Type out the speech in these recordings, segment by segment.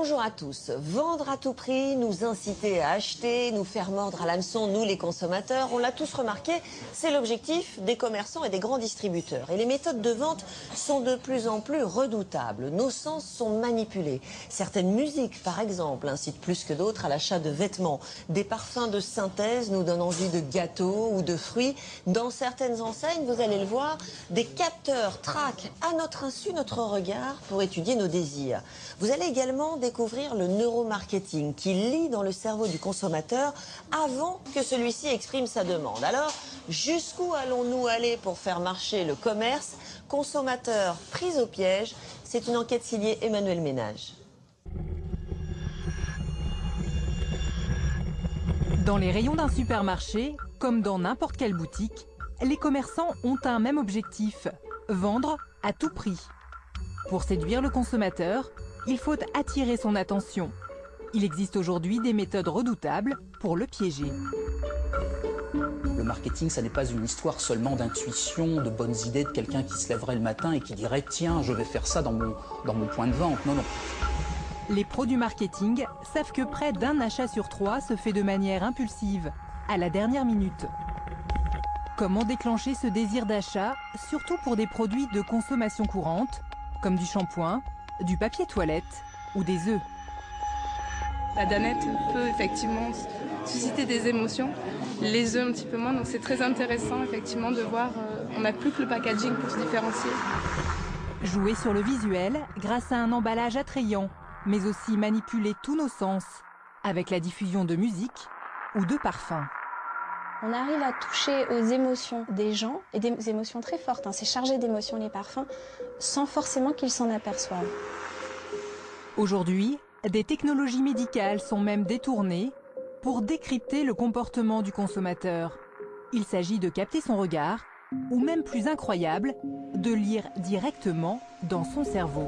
Bonjour à tous. Vendre à tout prix, nous inciter à acheter, nous faire mordre à l'hameçon, nous les consommateurs, on l'a tous remarqué, c'est l'objectif des commerçants et des grands distributeurs. Et les méthodes de vente sont de plus en plus redoutables. Nos sens sont manipulés. Certaines musiques, par exemple, incitent plus que d'autres à l'achat de vêtements. Des parfums de synthèse nous donnent envie de gâteaux ou de fruits. Dans certaines enseignes, vous allez le voir, des capteurs traquent à notre insu notre regard pour étudier nos désirs. Vous allez également découvrir le neuromarketing qui lit dans le cerveau du consommateur avant que celui-ci exprime sa demande. Alors, jusqu'où allons-nous aller pour faire marcher le commerce? Consommateurs pris au piège, c'est une enquête signée Emmanuel Ménage. Dans les rayons d'un supermarché, comme dans n'importe quelle boutique, les commerçants ont un même objectif, vendre à tout prix. Pour séduire le consommateur, il faut attirer son attention. Il existe aujourd'hui des méthodes redoutables pour le piéger. Le marketing, ça n'est pas une histoire seulement d'intuition, de bonnes idées de quelqu'un qui se lèverait le matin et qui dirait « Tiens, je vais faire ça dans mon point de vente ». Non, non. Les pros du marketing savent que près d'un achat sur 3 se fait de manière impulsive, à la dernière minute. Comment déclencher ce désir d'achat, surtout pour des produits de consommation courante, comme du shampoing, du papier toilette ou des œufs? La danette peut effectivement susciter des émotions, les œufs un petit peu moins, donc c'est très intéressant effectivement de voir, on n'a plus que le packaging pour se différencier. Jouer sur le visuel grâce à un emballage attrayant, mais aussi manipuler tous nos sens avec la diffusion de musique ou de parfums. On arrive à toucher aux émotions des gens, et des émotions très fortes, hein. C'est chargé d'émotions les parfums, sans forcément qu'ils s'en aperçoivent. Aujourd'hui, des technologies médicales sont même détournées pour décrypter le comportement du consommateur. Il s'agit de capter son regard, ou même plus incroyable, de lire directement dans son cerveau.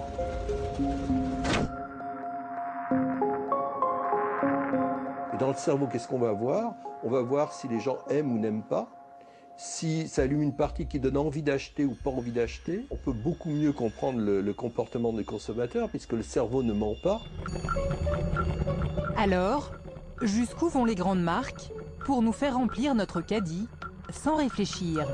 Et dans le cerveau, qu'est-ce qu'on va voir? On va voir si les gens aiment ou n'aiment pas, si ça allume une partie qui donne envie d'acheter ou pas envie d'acheter. On peut beaucoup mieux comprendre le comportement des consommateurs puisque le cerveau ne ment pas. Alors, jusqu'où vont les grandes marques pour nous faire remplir notre caddie sans réfléchir?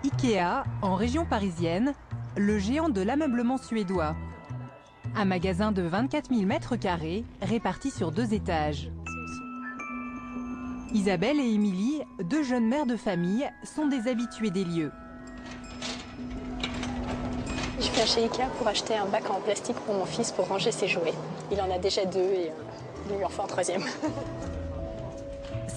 Ikea, en région parisienne, le géant de l'ameublement suédois. Un magasin de 24 000 mètres carrés réparti sur 2 étages. Isabelle et Émilie, 2 jeunes mères de famille, sont des habituées des lieux. Je viens chez Ikea pour acheter un bac en plastique pour mon fils pour ranger ses jouets. Il en a déjà 2 et il lui en faut un 3e.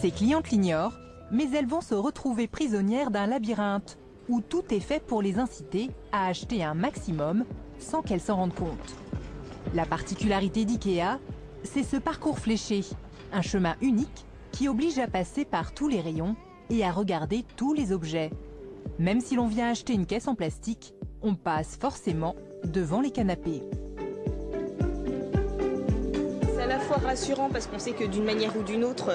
Ses clientes l'ignorent, mais elles vont se retrouver prisonnières d'un labyrinthe où tout est fait pour les inciter à acheter un maximum sans qu'elles s'en rendent compte. La particularité d'Ikea, c'est ce parcours fléché, un chemin unique qui oblige à passer par tous les rayons et à regarder tous les objets. Même si l'on vient acheter une caisse en plastique, on passe forcément devant les canapés. C'est à la fois rassurant parce qu'on sait que d'une manière ou d'une autre,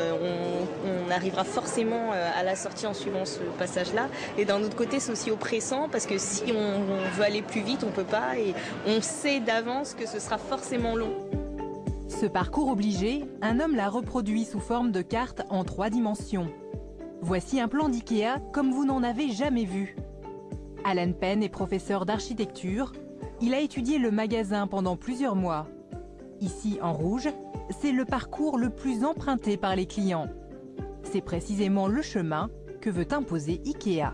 on arrivera forcément à la sortie en suivant ce passage-là. Et d'un autre côté, c'est aussi oppressant parce que si on veut aller plus vite, on ne peut pas et on sait d'avance que ce sera forcément long. Ce parcours obligé, un homme l'a reproduit sous forme de carte en 3 dimensions. Voici un plan d'Ikea comme vous n'en avez jamais vu. Alan Penn est professeur d'architecture. Il a étudié le magasin pendant plusieurs mois. Ici, en rouge, c'est le parcours le plus emprunté par les clients. C'est précisément le chemin que veut imposer Ikea.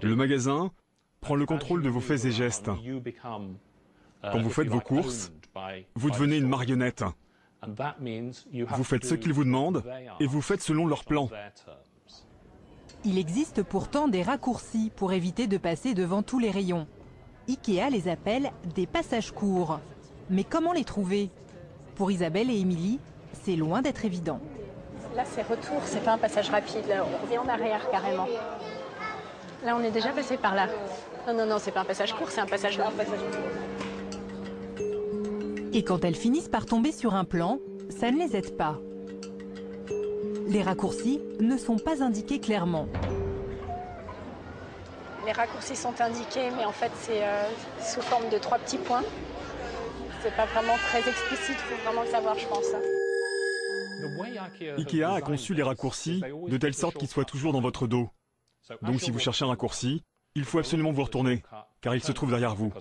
Le magasin prend le contrôle de vos faits et gestes. Quand vous faites vos courses, vous devenez une marionnette. Vous faites ce qu'ils vous demandent et vous faites selon leur plan. Il existe pourtant des raccourcis pour éviter de passer devant tous les rayons. Ikea les appelle des passages courts. Mais comment les trouver? Pour Isabelle et Émilie, c'est loin d'être évident. Là, c'est retour, c'est pas un passage rapide. Là, on revient en arrière carrément. Là, on est déjà passé par là. Non, c'est pas un passage court, c'est un passage long. Et quand elles finissent par tomber sur un plan, ça ne les aide pas. Les raccourcis ne sont pas indiqués clairement. Les raccourcis sont indiqués, mais en fait, c'est sous forme de 3 petits points. C'est pas vraiment très explicite, il faut vraiment le savoir, je pense. Ikea a conçu les raccourcis de telle sorte qu'ils soient toujours dans votre dos. Donc si vous cherchez un raccourci, il faut absolument vous retourner, car il se trouve derrière vous.